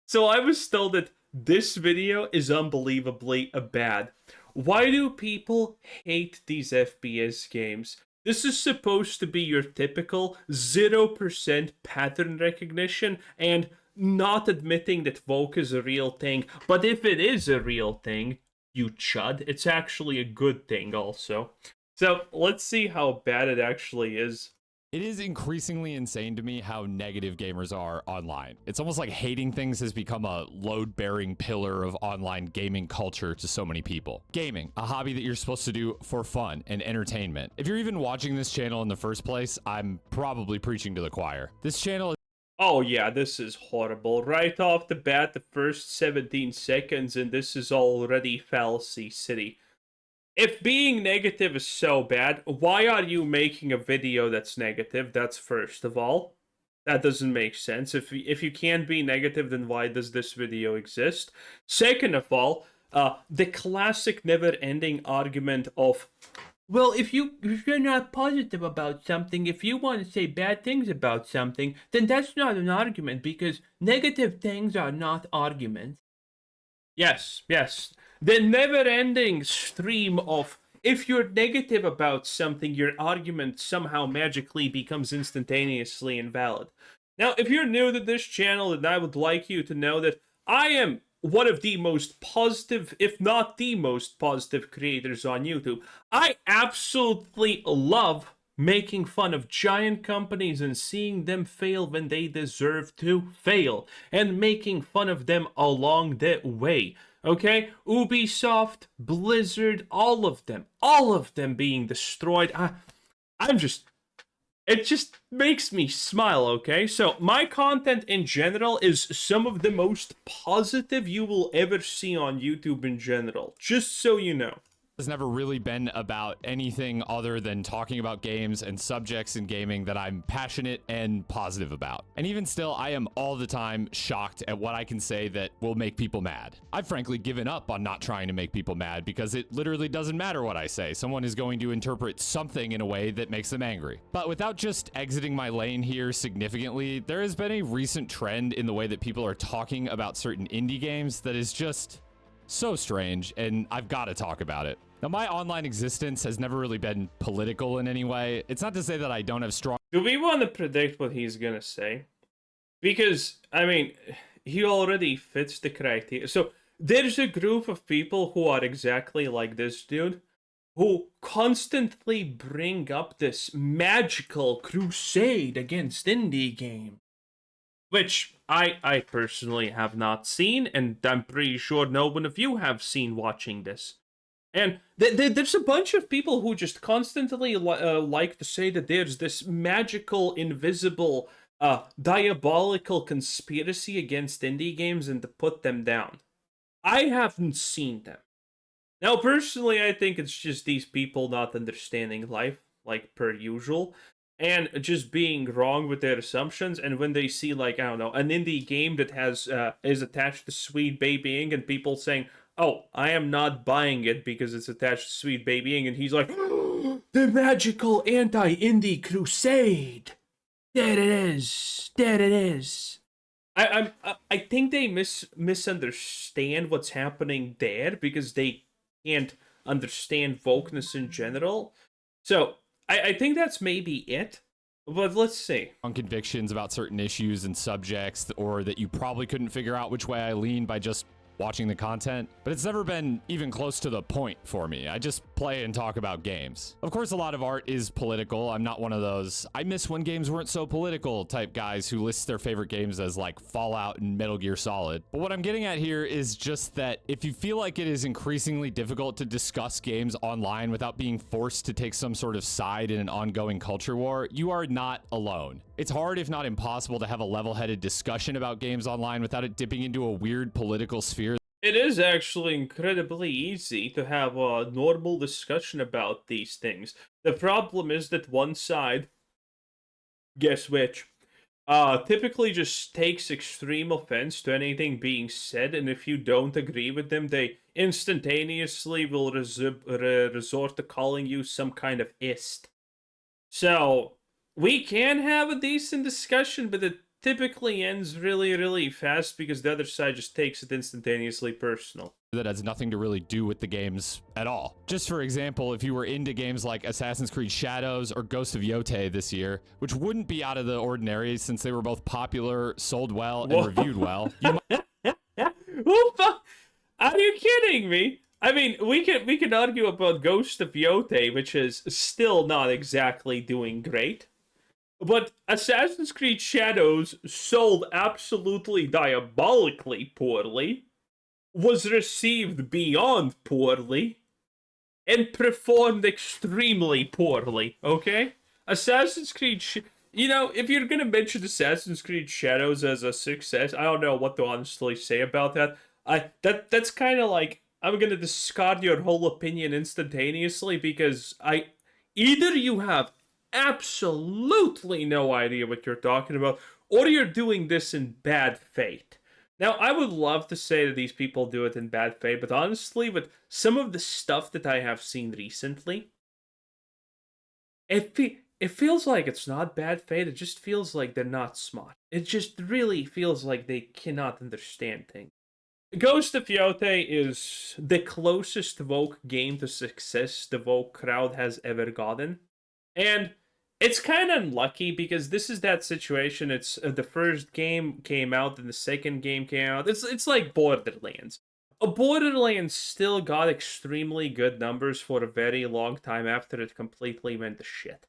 So I was told that this video is unbelievably bad. Why do people hate these FPS games? This is supposed to be your typical 0% pattern recognition and not admitting that woke is a real thing. But if it is a real thing, you chud, it's actually a good thing also. So let's see how bad it actually is. It is increasingly insane to me how negative gamers are online. It's almost like hating things has become a load-bearing pillar of online gaming culture to so many people. Gaming, a hobby that you're supposed to do for fun and entertainment. If you're even watching this channel in the first place, I'm probably preaching to the choir. This channel is Oh yeah, this is horrible. Right off the bat, the first 17 seconds, and this is already fallacy city. If being negative is so bad, why are you making a video that's negative? That's first of all. That doesn't make sense. If you can't be negative, then why does this video exist? Second of all, the classic never-ending argument of, well, if you're not positive about something, if you want to say bad things about something, then that's not an argument because negative things are not arguments. Yes, yes. The never-ending stream of if you're negative about something, your argument somehow magically becomes instantaneously invalid. Now, if you're new to this channel, then I would like you to know that I am one of the most positive, if not the most positive creators on YouTube. I absolutely love making fun of giant companies and seeing them fail when they deserve to fail, and making fun of them along the way. Okay? Ubisoft, Blizzard, all of them being destroyed. It just makes me smile, okay? So, my content in general is some of the most positive you will ever see on YouTube in general, just so you know. has never really been about anything other than talking about games and subjects in gaming that I'm passionate and positive about. And even still, I am all the time shocked at what I can say that will make people mad. I've frankly given up on not trying to make people mad because it literally doesn't matter what I say. Someone is going to interpret something in a way that makes them angry. But without just exiting my lane here significantly, there has been a recent trend in the way that people are talking about certain indie games that is just so strange, and I've got to talk about it. Now, my online existence has never really been political in any way. It's not to say that I don't have strong... Do we want to predict what he's gonna say? Because, I mean, he already fits the criteria. So, there's a group of people who are exactly like this dude, who constantly bring up this magical crusade against indie game, which I personally have not seen, and I'm pretty sure no one of you have seen watching this. And there's a bunch of people who just constantly like to say that there's this magical, invisible, diabolical conspiracy against indie games and to put them down. I haven't seen them. Now, personally, I think it's just these people not understanding life, like per usual, and just being wrong with their assumptions. And when they see, like, I don't know, an indie game that has is attached to Sweet Baby Inc., and people saying, "Oh, I am not buying it because it's attached to Sweet Baby Inc., and he's like, "The magical anti-indie crusade! There it is! There it is!" I think they misunderstand what's happening there because they can't understand wokeness in general. So I think that's maybe it. But let's see. On convictions about certain issues and subjects, or that you probably couldn't figure out which way I lean by just watching the content, but it's never been even close to the point for me. I just play and talk about games. Of course, a lot of art is political. I'm not one of those "I miss when games weren't so political" type guys who lists their favorite games as like Fallout and Metal Gear Solid. But what I'm getting at here is just that if you feel like it is increasingly difficult to discuss games online without being forced to take some sort of side in an ongoing culture war, you are not alone. It's hard, if not impossible, to have a level-headed discussion about games online without it dipping into a weird political sphere. It is actually incredibly easy to have a normal discussion about these things. The problem is that one side, guess which, typically just takes extreme offense to anything being said, and if you don't agree with them, they instantaneously will resort to calling you some kind of ist. So, we can have a decent discussion, but it typically ends really, really fast because the other side just takes it instantaneously personal. That has nothing to really do with the games at all. Just for example, if you were into games like Assassin's Creed Shadows or Ghost of Yotei this year, which wouldn't be out of the ordinary since they were both popular, sold well, and reviewed well, you might Are you kidding me? I mean, we can argue about Ghost of Yotei, which is still not exactly doing great. But Assassin's Creed Shadows sold absolutely diabolically poorly, was received beyond poorly, and performed extremely poorly, okay? Assassin's Creed... if you're gonna mention Assassin's Creed Shadows as a success, I don't know what to honestly say about that. That's kind of like, I'm gonna discard your whole opinion instantaneously because either you have absolutely no idea what you're talking about, or you're doing this in bad faith. Now, I would love to say that these people do it in bad faith, but honestly, with some of the stuff that I have seen recently, it feels like it's not bad faith, it just feels like they're not smart. It just really feels like they cannot understand things. Ghost of Yotei is the closest Vogue game to success the Vogue crowd has ever gotten. And it's kind of unlucky because this is that situation. It's the first game came out and the second game came out. It's like Borderlands. Borderlands still got extremely good numbers for a very long time after it completely went to shit.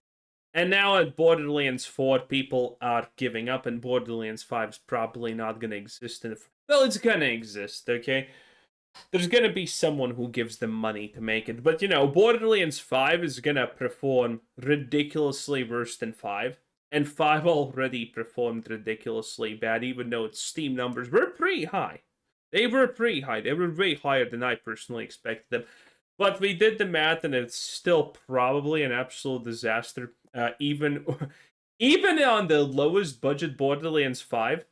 And now at Borderlands 4, people are giving up, and Borderlands 5 is probably not going to exist well, it's going to exist, okay? There's going to be someone who gives them money to make it. But, Borderlands 5 is going to perform ridiculously worse than 5. And 5 already performed ridiculously bad, even though its Steam numbers were pretty high. They were pretty high. They were way higher than I personally expected them. But we did the math, and it's still probably an absolute disaster. Even on the lowest budget Borderlands 5,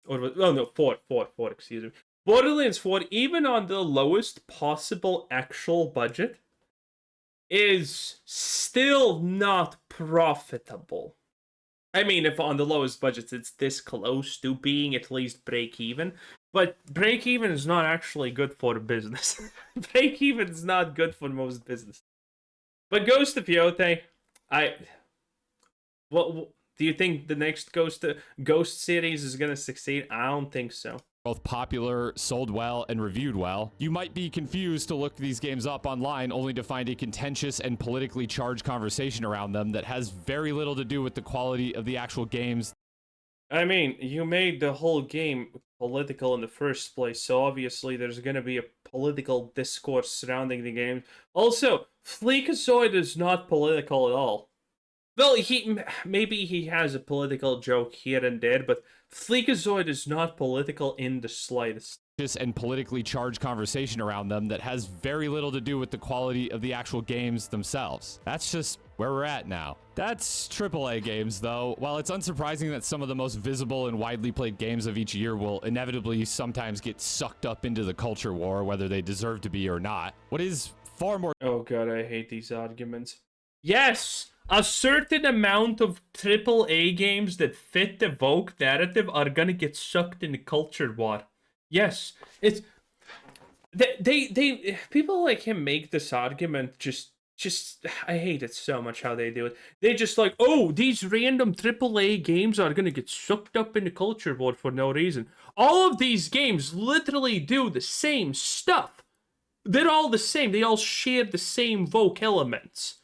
or 4, excuse me. Borderlands 4, even on the lowest possible actual budget, is still not profitable. I mean, if on the lowest budgets it's this close to being at least break-even, but break-even is not actually good for business. Break-even is not good for most business. But Ghost of Yotei, what do you think the next Ghost series is going to succeed? I don't think so. Both popular, sold well, and reviewed well. You might be confused to look these games up online only to find a contentious and politically charged conversation around them that has very little to do with the quality of the actual games. I mean, you made the whole game political in the first place, so obviously there's going to be a political discourse surrounding the game. Also, Fleekazoid is not political at all. Well, maybe he has a political joke here and there, but Fleekazoid is not political in the slightest. And politically charged conversation around them that has very little to do with the quality of the actual games themselves. That's just where we're at now. That's AAA games, though. While it's unsurprising that some of the most visible and widely played games of each year will inevitably sometimes get sucked up into the culture war, whether they deserve to be or not, what is far more... Oh god, I hate these arguments. Yes! A certain amount of AAA games that fit the Vogue narrative are gonna get sucked in the culture war. Yes, it's... They people like him make this argument just I hate it so much how they do it. They just like, oh, these random AAA games are gonna get sucked up in the culture war for no reason. All of these games literally do the same stuff. They're all the same. They all share the same Vogue elements.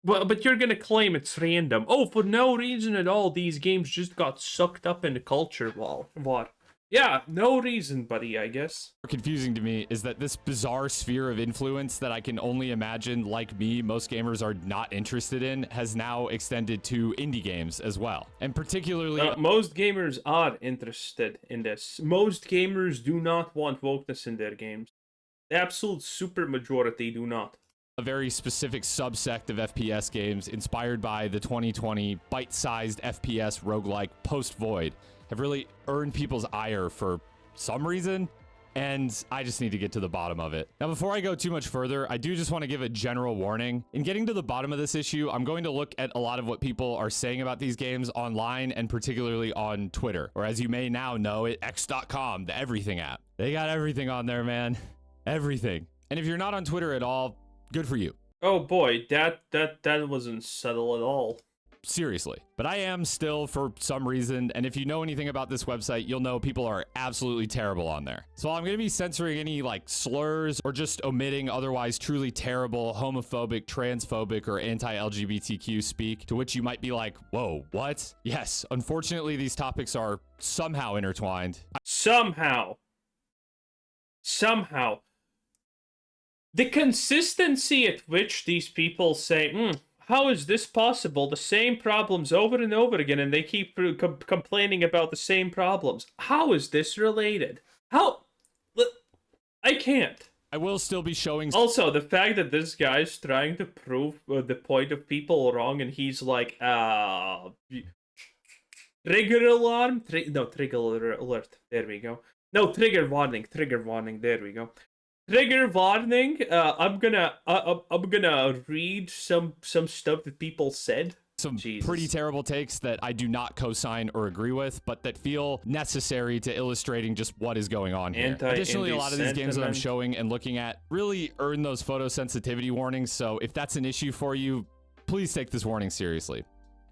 But you're gonna claim it's random. Oh, for no reason at all, these games just got sucked up in the culture war. What? Yeah, no reason, buddy, I guess. Confusing to me is that this bizarre sphere of influence that I can only imagine, like me, most gamers are not interested in, has now extended to indie games as well. And particularly... most gamers are interested in this. Most gamers do not want wokeness in their games. The absolute super majority do not. A very specific subsect of FPS games inspired by the 2020 bite-sized FPS roguelike Post-Void have really earned people's ire for some reason. and I just need to get to the bottom of it. Now, before I go too much further, I do just want to give a general warning. In getting to the bottom of this issue, I'm going to look at a lot of what people are saying about these games online, and particularly on Twitter, or as you may now know it, x.com, the everything app. They got everything on there, man. Everything. And if you're not on Twitter at all, good for you. Oh boy, that wasn't subtle at all. Seriously. But I am still for some reason, and if you know anything about this website, you'll know people are absolutely terrible on there. So I'm going to be censoring any like slurs or just omitting otherwise truly terrible homophobic, transphobic, or anti-LGBTQ speak, to which you might be like, whoa, what? Yes, unfortunately, these topics are somehow intertwined. Somehow. The consistency at which these people say, how is this possible? The same problems over and over again, and they keep complaining about the same problems. How is this related? How? I can't. I will still be showing... Also, the fact that this guy's trying to prove the point of people wrong, and he's like, trigger alarm? Trigger alert. There we go. No, trigger warning. There we go. Trigger warning. I'm gonna read some stuff that people said. Some pretty terrible takes that I do not co-sign or agree with, but that feel necessary to illustrating just what is going on here. Additionally, a lot of these games that I'm showing and looking at really earn those photosensitivity warnings, so if that's an issue for you, please take this warning seriously.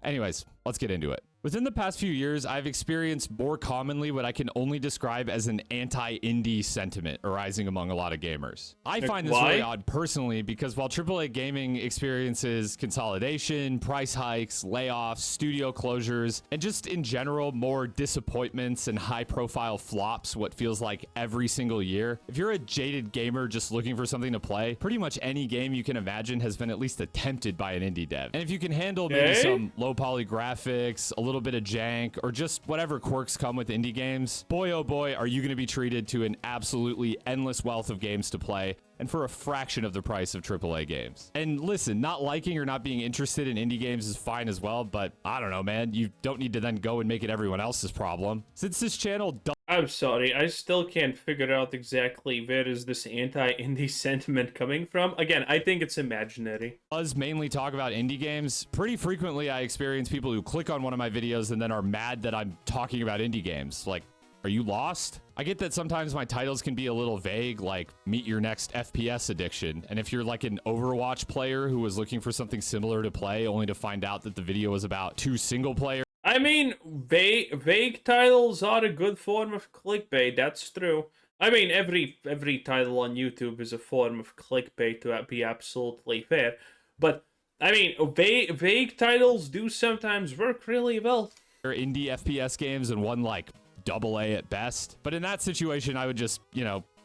Anyways, let's get into it. Within the past few years, I've experienced more commonly what I can only describe as an anti-indie sentiment arising among a lot of gamers. I find this really odd personally because while AAA gaming experiences consolidation, price hikes, layoffs, studio closures, and just in general more disappointments and high-profile flops what feels like every single year, if you're a jaded gamer just looking for something to play, pretty much any game you can imagine has been at least attempted by an indie dev. And if you can handle maybe some low-poly graphics, a little bit of jank, or just whatever quirks come with indie games, boy oh boy are you going to be treated to an absolutely endless wealth of games to play, and for a fraction of the price of AAA games. And listen, not liking or not being interested in indie games is fine as well, but I don't know, man, you don't need to then go and make it everyone else's problem. Since this channel I'm sorry, I still can't figure out exactly where is this anti-indie sentiment coming from. Again, I think it's imaginary. Does mainly talk about indie games. Pretty frequently I experience people who click on one of my videos and then are mad that I'm talking about indie games. Like, are you lost? I get that sometimes my titles can be a little vague, like meet your next FPS addiction. And if you're like an Overwatch player who was looking for something similar to play only to find out that the video was about 2 single player. I mean, vague titles are a good form of clickbait, that's true. I mean, every title on YouTube is a form of clickbait, to be absolutely fair. But, I mean, vague titles do sometimes work really well. Indie FPS games and one like AA at best. But in that situation, I would just,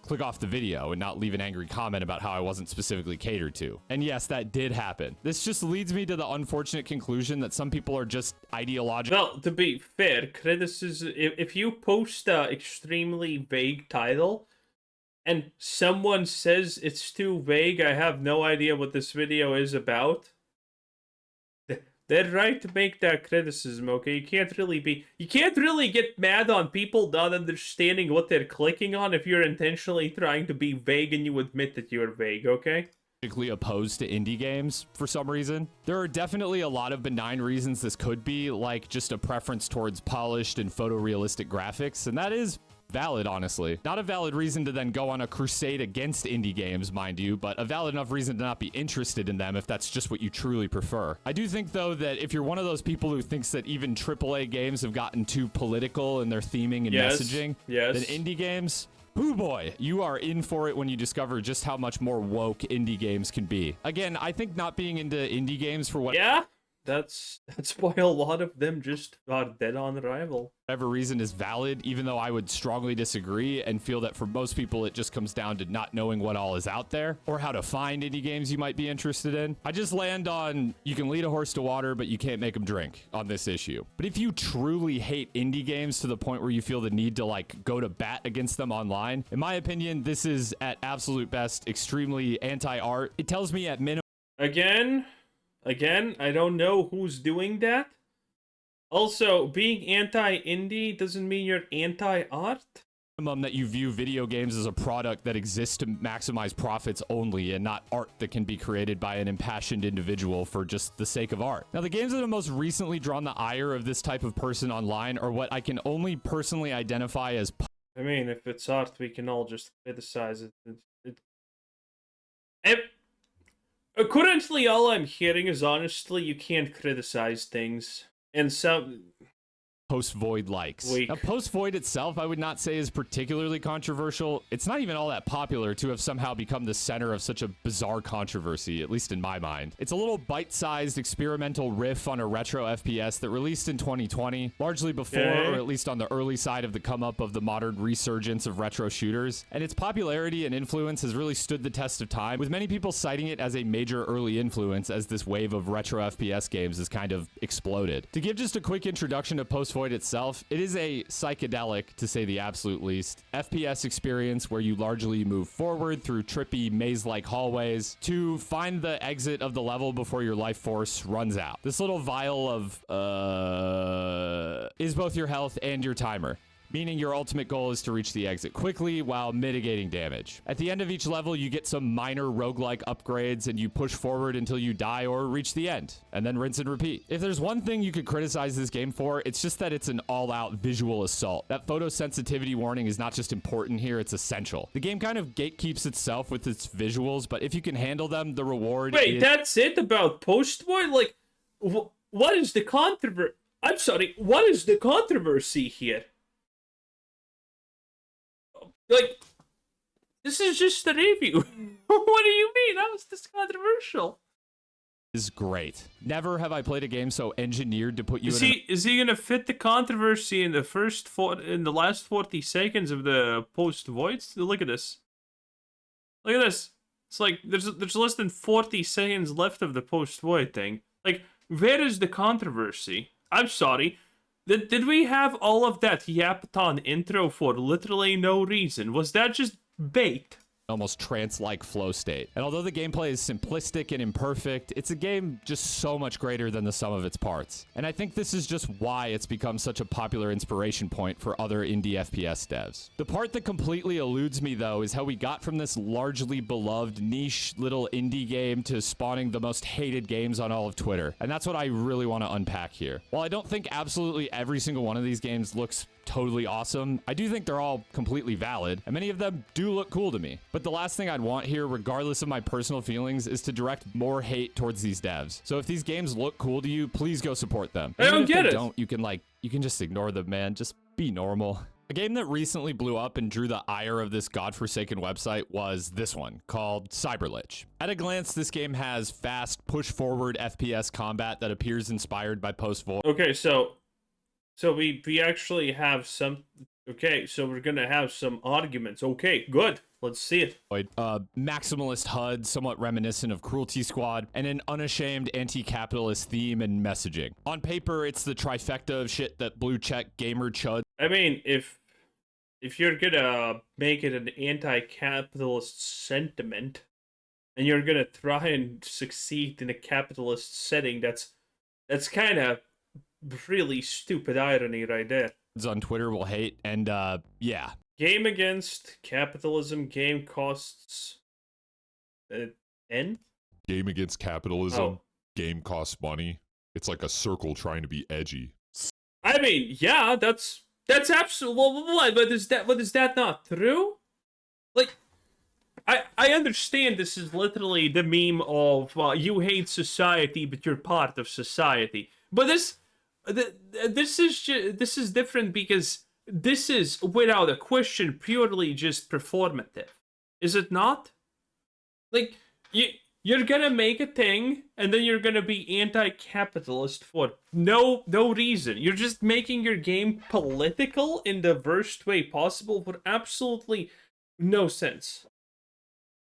click off the video and not leave an angry comment about how I wasn't specifically catered to. And yes, that did happen. This just leads me to the unfortunate conclusion that some people are just ideological. Well, to be fair, criticism, if you post an extremely vague title and someone says it's too vague, I have no idea what this video is about, they're right to make that criticism, okay? You can't really get mad on people not understanding what they're clicking on if you're intentionally trying to be vague and you admit that you're vague, okay? Opposed to indie games for some reason. There are definitely a lot of benign reasons this could be, like just a preference towards polished and photorealistic graphics, and that is valid, honestly. Not a valid reason to then go on a crusade against indie games, mind you, but a valid enough reason to not be interested in them if that's just what you truly prefer. I do think, though, that if you're one of those people who thinks that even AAA games have gotten too political in their theming and messaging, then indie games, hoo boy, you are in for it when you discover just how much more woke indie games can be. Again, I think not being into indie games for what... Yeah? That's why a lot of them just are dead on arrival. Whatever reason is valid, even though I would strongly disagree and feel that for most people it just comes down to not knowing what all is out there or how to find indie games you might be interested in. I just land on you can lead a horse to water, but you can't make them drink on this issue. But if you truly hate indie games to the point where you feel the need to like go to bat against them online, in my opinion, this is at absolute best extremely anti-art. It tells me at minimum. Again, I don't know who's doing that. Also, being anti-indie doesn't mean you're anti-art. That you view video games as a product that exists to maximize profits only and not art that can be created by an impassioned individual for just the sake of art. Now, the games that have most recently drawn the ire of this type of person online are what I can only personally identify as... I mean, if it's art, we can all just criticize it. Currently, all I'm hearing is, honestly, you can't criticize things. And some... Post-Void likes. Now, Post-Void itself, I would not say is particularly controversial. It's not even all that popular to have somehow become the center of such a bizarre controversy, at least in my mind. It's a little bite-sized experimental riff on a retro FPS that released in 2020, largely before, or at least on the early side of the come-up of the modern resurgence of retro shooters. And its popularity and influence has really stood the test of time, with many people citing it as a major early influence as this wave of retro FPS games has kind of exploded. To give just a quick introduction to Post-Void itself, it is a psychedelic, to say the absolute least, FPS experience where you largely move forward through trippy maze-like hallways to find the exit of the level before your life force runs out. This little vial of is both your health and your timer, meaning your ultimate goal is to reach the exit quickly while mitigating damage. At the end of each level, you get some minor roguelike upgrades and you push forward until you die or reach the end, and then rinse and repeat. If there's one thing you could criticize this game for, it's just that it's an all-out visual assault. That photosensitivity warning is not just important here, it's essential. The game kind of gatekeeps itself with its visuals, but if you can handle them, the reward Wait, that's it about Post-Void? Like, what is the controversy? I'm sorry, what is the controversy here? Like, this is just a review. What do you mean? How is this controversial? Is great. Never have I played a game so engineered to put you Is he gonna fit the controversy in the last 40 seconds of the Post-Voids? Look at this. Look at this. It's like there's less than 40 seconds left of the Post-Void thing. Like, where is the controversy? I'm sorry. Did we have all of that Yapaton intro for literally no reason? Was that just bait? Almost trance-like flow state. And although the gameplay is simplistic and imperfect, it's a game just so much greater than the sum of its parts. And I think this is just why it's become such a popular inspiration point for other indie FPS devs. The part that completely eludes me, though, is how we got from this largely beloved niche little indie game to spawning the most hated games on all of Twitter. And that's what I really want to unpack here. While I don't think absolutely every single one of these games looks totally awesome, I do think they're all completely valid, and many of them do look cool to me. But the last thing I'd want here, regardless of my personal feelings, is to direct more hate towards these devs. So if these games look cool to you, please go support them. I don't get it. Don't, you can just ignore them, man. Just be normal. A game that recently blew up and drew the ire of this godforsaken website was this one, called Lich. At a glance, this game has fast, push-forward FPS combat that appears inspired by Post-Void. Okay, so we actually have some... Okay, so we're gonna have some arguments. Okay, good. Let's see it. Maximalist HUD, somewhat reminiscent of Cruelty Squad, and an unashamed anti-capitalist theme and messaging. On paper, it's the trifecta of shit that blue-check gamer chud. I mean, if you're gonna make it an anti-capitalist sentiment, and you're gonna try and succeed in a capitalist setting, that's kind of really stupid irony right there. On Twitter will hate, and yeah. Game against capitalism, game costs N? Game against capitalism, game costs money. It's like a circle trying to be edgy. I mean, yeah, that's absolutely, but is that not true? Like, I understand this is literally the meme of you hate society, but you're part of society. But this is different because this is, without a question, purely just performative. Is it not? Like, you're gonna make a thing, and then you're gonna be anti-capitalist for no reason. You're just making your game political in the worst way possible for absolutely no sense.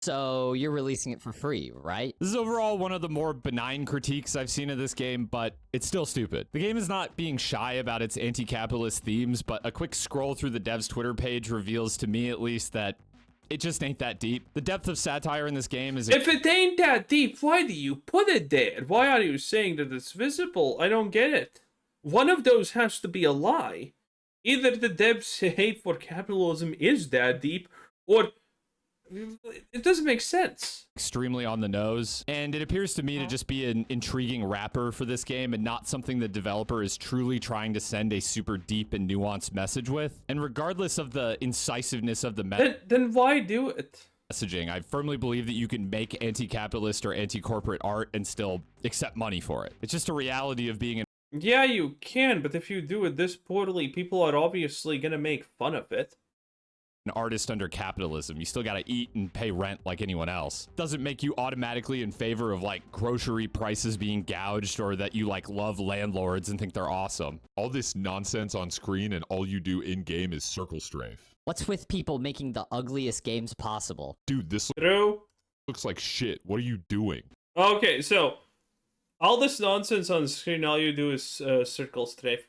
So you're releasing it for free, right? This is overall one of the more benign critiques I've seen of this game, but it's still stupid. The game is not being shy about its anti-capitalist themes, but a quick scroll through the dev's Twitter page reveals, to me at least, that it just ain't that deep. The depth of satire in this game is... If it ain't that deep, why do you put it there? Why are you saying that it's visible? I don't get it. One of those has to be a lie. Either the devs' hate for capitalism is that deep, or it doesn't make sense. Extremely on the nose, and it appears to me to just be an intriguing wrapper for this game and not something the developer is truly trying to send a super deep and nuanced message with. And regardless of the incisiveness of the Then why do it? messaging, I firmly believe that you can make anti-capitalist or anti-corporate art and still accept money for it. It's just a reality of being an Yeah, you can, but if you do it this poorly, people are obviously gonna make fun of it. artist under capitalism. You still gotta eat and pay rent like anyone else. Doesn't make you automatically in favor of like grocery prices being gouged or that you like love landlords and think they're awesome. All this nonsense on screen and all you do in-game is circle strafe. What's with people making the ugliest games possible? Dude, this True. looks like shit. What are you doing? Okay, so all this nonsense on screen, all you do is circle strafe.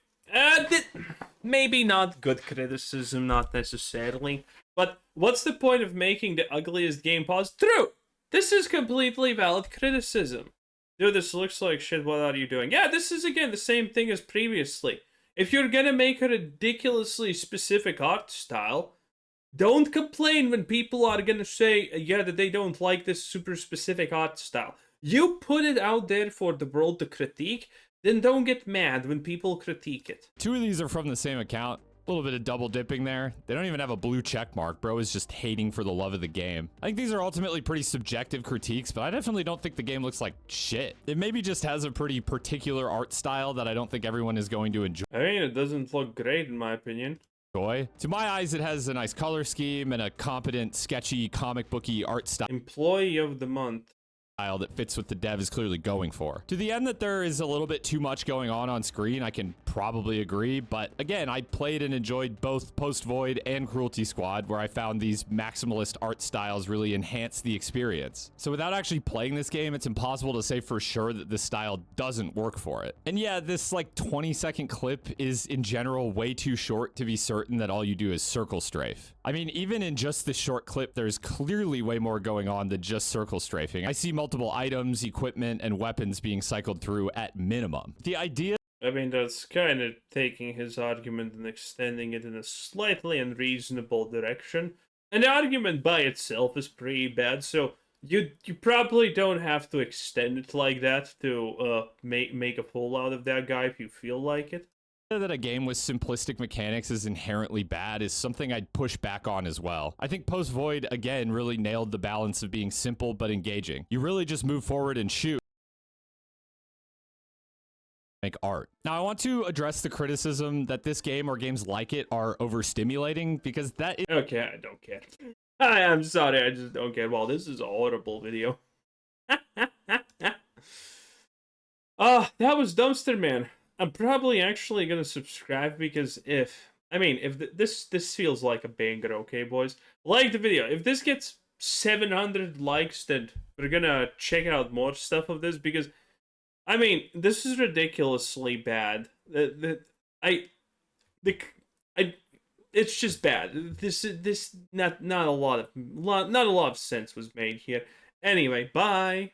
Maybe not good criticism, not necessarily. But what's the point of making the ugliest game possible? True! This is completely valid criticism. Dude, this looks like shit, what are you doing? Yeah, this is again the same thing as previously. If you're gonna make a ridiculously specific art style, don't complain when people are gonna say, yeah, that they don't like this super specific art style. You put it out there for the world to critique, then don't get mad when people critique it. Two of these are from the same account. A little bit of double dipping there. They don't even have a blue check mark. Bro is just hating for the love of the game. I think these are ultimately pretty subjective critiques, but I definitely don't think the game looks like shit. It maybe just has a pretty particular art style that I don't think everyone is going to enjoy. I mean, it doesn't look great in my opinion. To my eyes, it has a nice color scheme and a competent, sketchy, comic booky art style Employee of the month. that fits what the dev is clearly going for. To the end that there is a little bit too much going on screen, I can probably agree, but again, I played and enjoyed both Post Void and Cruelty Squad, where I found these maximalist art styles really enhance the experience. So without actually playing this game, it's impossible to say for sure that this style doesn't work for it. And yeah, this like 20-second clip is in general way too short to be certain that all you do is circle strafe. I mean, even in just this short clip, there's clearly way more going on than just circle strafing. I see multiple items, equipment, and weapons being cycled through at minimum. The idea I mean, that's kind of taking his argument and extending it in a slightly unreasonable direction. And the argument by itself is pretty bad, so you probably don't have to extend it like that to make a fool out of that guy if you feel like it. that a game with simplistic mechanics is inherently bad is something I'd push back on as well. I think Post Void, again, really nailed the balance of being simple but engaging. You really just move forward and shoot. Make art. Now, I want to address the criticism that this game or games like it are overstimulating, because that is Okay, I don't care. I'm sorry, I just don't care. Wow, this is a horrible video. That was Dumpster Man. I'm probably actually gonna subscribe because if this feels like a banger, okay, boys? Like the video. If this gets 700 likes, then we're gonna check out more stuff of this because, I mean, this is ridiculously bad. It's just bad. Not a lot of sense was made here. Anyway, bye.